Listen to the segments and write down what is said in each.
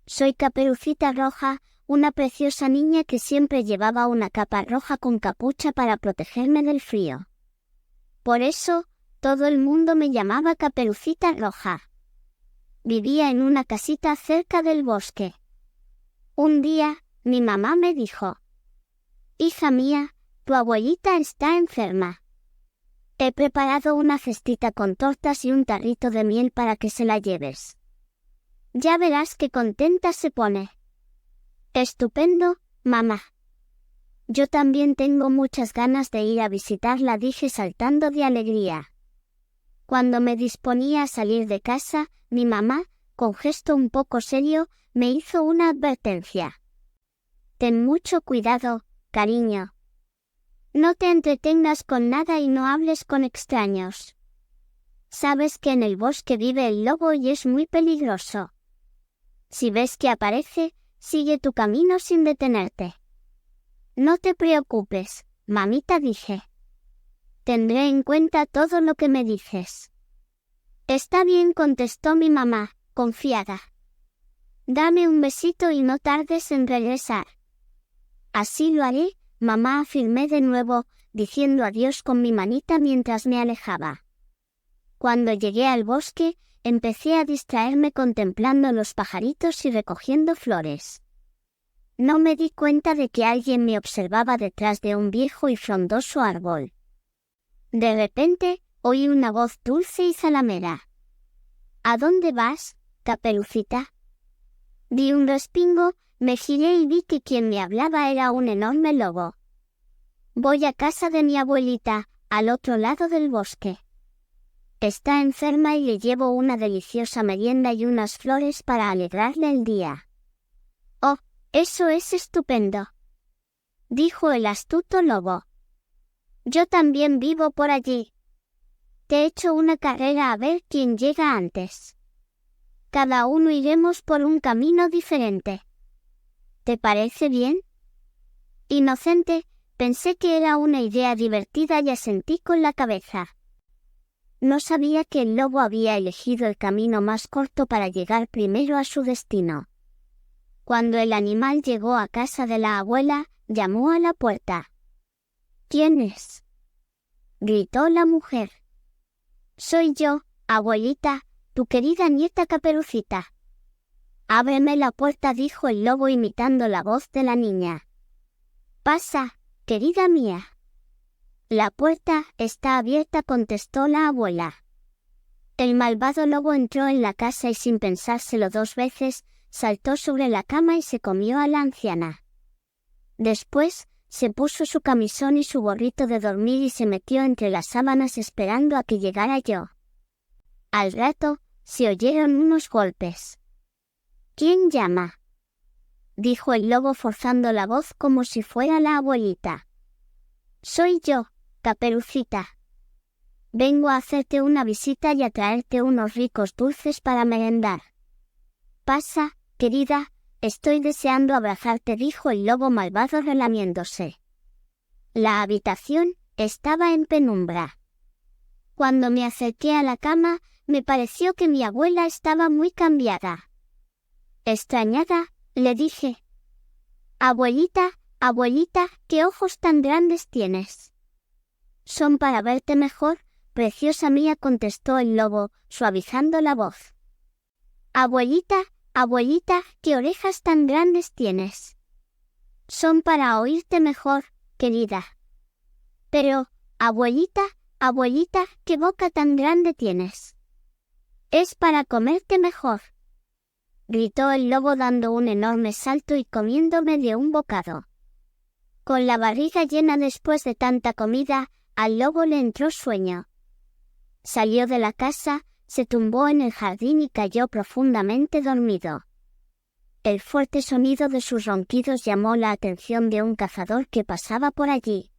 Soy Caperucita Roja, una preciosa niña que siempre llevaba una capa roja con capucha para protegerme del frío. Por eso, todo el mundo me llamaba Caperucita Roja. Vivía en una casita cerca del bosque. Un día, mi mamá me dijo: «Hija mía, tu abuelita está enferma. He preparado una cestita con tortas y un tarrito de miel para que se la lleves. Ya verás qué contenta se pone». «Estupendo, mamá. Yo también tengo muchas ganas de ir a visitarla», dije saltando de alegría. Cuando me disponía a salir de casa, mi mamá, con gesto un poco serio, me hizo una advertencia. «Ten mucho cuidado, cariño. No te entretengas con nada y no hables con extraños. Sabes que en el bosque vive el lobo y es muy peligroso. Si ves que aparece, sigue tu camino sin detenerte». «No te preocupes, mamita», dije. «Tendré en cuenta todo lo que me dices». «Está bien», contestó mi mamá, confiada. «Dame un besito y no tardes en regresar». «Así lo haré, mamá», afirmé de nuevo, diciendo adiós con mi manita mientras me alejaba. Cuando llegué al bosque, empecé a distraerme contemplando los pajaritos y recogiendo flores. No me di cuenta de que alguien me observaba detrás de un viejo y frondoso árbol. De repente, oí una voz dulce y zalamera. «¿A dónde vas, Caperucita?». Di un respingo, me giré y vi que quien me hablaba era un enorme lobo. «Voy a casa de mi abuelita, al otro lado del bosque. Está enferma y le llevo una deliciosa merienda y unas flores para alegrarle el día». «Oh, eso es estupendo», dijo el astuto lobo. «Yo también vivo por allí. Te echo una carrera a ver quién llega antes. Cada uno iremos por un camino diferente. ¿Te parece bien?». Inocente, pensé que era una idea divertida y asentí con la cabeza. No sabía que el lobo había elegido el camino más corto para llegar primero a su destino. Cuando el animal llegó a casa de la abuela, llamó a la puerta. «¿Quién es?», gritó la mujer. «Soy yo, abuelita, tu querida nieta Caperucita». «Ábreme la puerta», dijo el lobo imitando la voz de la niña. «Pasa, querida mía». «La puerta está abierta», contestó la abuela. El malvado lobo entró en la casa y sin pensárselo dos veces, saltó sobre la cama y se comió a la anciana. Después, se puso su camisón y su gorrito de dormir y se metió entre las sábanas esperando a que llegara yo. Al rato, se oyeron unos golpes. «¿Quién llama?», dijo el lobo forzando la voz como si fuera la abuelita. «Soy yo, Caperucita. Vengo a hacerte una visita y a traerte unos ricos dulces para merendar. Pasa, querida, estoy deseando abrazarte», dijo el lobo malvado relamiéndose. La habitación estaba en penumbra. Cuando me acerqué a la cama, me pareció que mi abuela estaba muy cambiada. Extrañada, le dije: «Abuelita, abuelita, ¿qué ojos tan grandes tienes?». «Son para verte mejor, preciosa mía», contestó el lobo, suavizando la voz. «Abuelita, abuelita, ¿qué orejas tan grandes tienes?». «Son para oírte mejor, querida». «Pero, abuelita, abuelita, ¿qué boca tan grande tienes?». «Es para comerte mejor», gritó el lobo dando un enorme salto y comiéndome de un bocado. Con la barriga llena después de tanta comida, al lobo le entró sueño. Salió de la casa, se tumbó en el jardín y cayó profundamente dormido. El fuerte sonido de sus ronquidos llamó la atención de un cazador que pasaba por allí.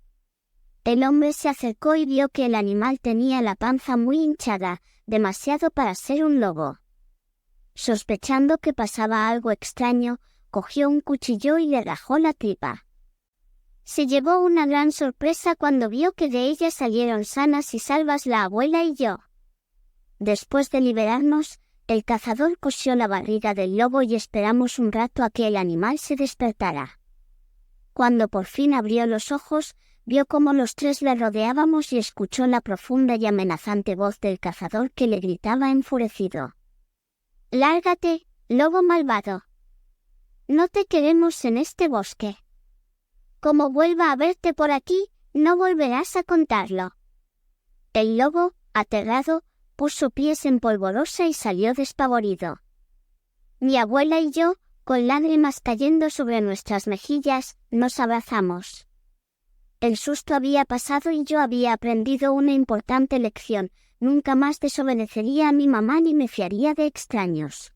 El hombre se acercó y vio que el animal tenía la panza muy hinchada, demasiado para ser un lobo. Sospechando que pasaba algo extraño, cogió un cuchillo y le rajó la tripa. Se llevó una gran sorpresa cuando vio que de ella salieron sanas y salvas la abuela y yo. Después de liberarnos, El cazador cosió la barriga del lobo y esperamos un rato a que el animal se despertara. Cuando por fin abrió los ojos, vio cómo los tres le rodeábamos y escuchó la profunda y amenazante voz del cazador que le gritaba enfurecido: «¡Lárgate, lobo malvado! No te queremos en este bosque. Como vuelva a verte por aquí, no volverás a contarlo». El lobo, aterrado, puso pies en polvorosa y salió despavorido. Mi abuela y yo, con lágrimas cayendo sobre nuestras mejillas, nos abrazamos. El susto había pasado y yo había aprendido una importante lección: nunca más desobedecería a mi mamá ni me fiaría de extraños.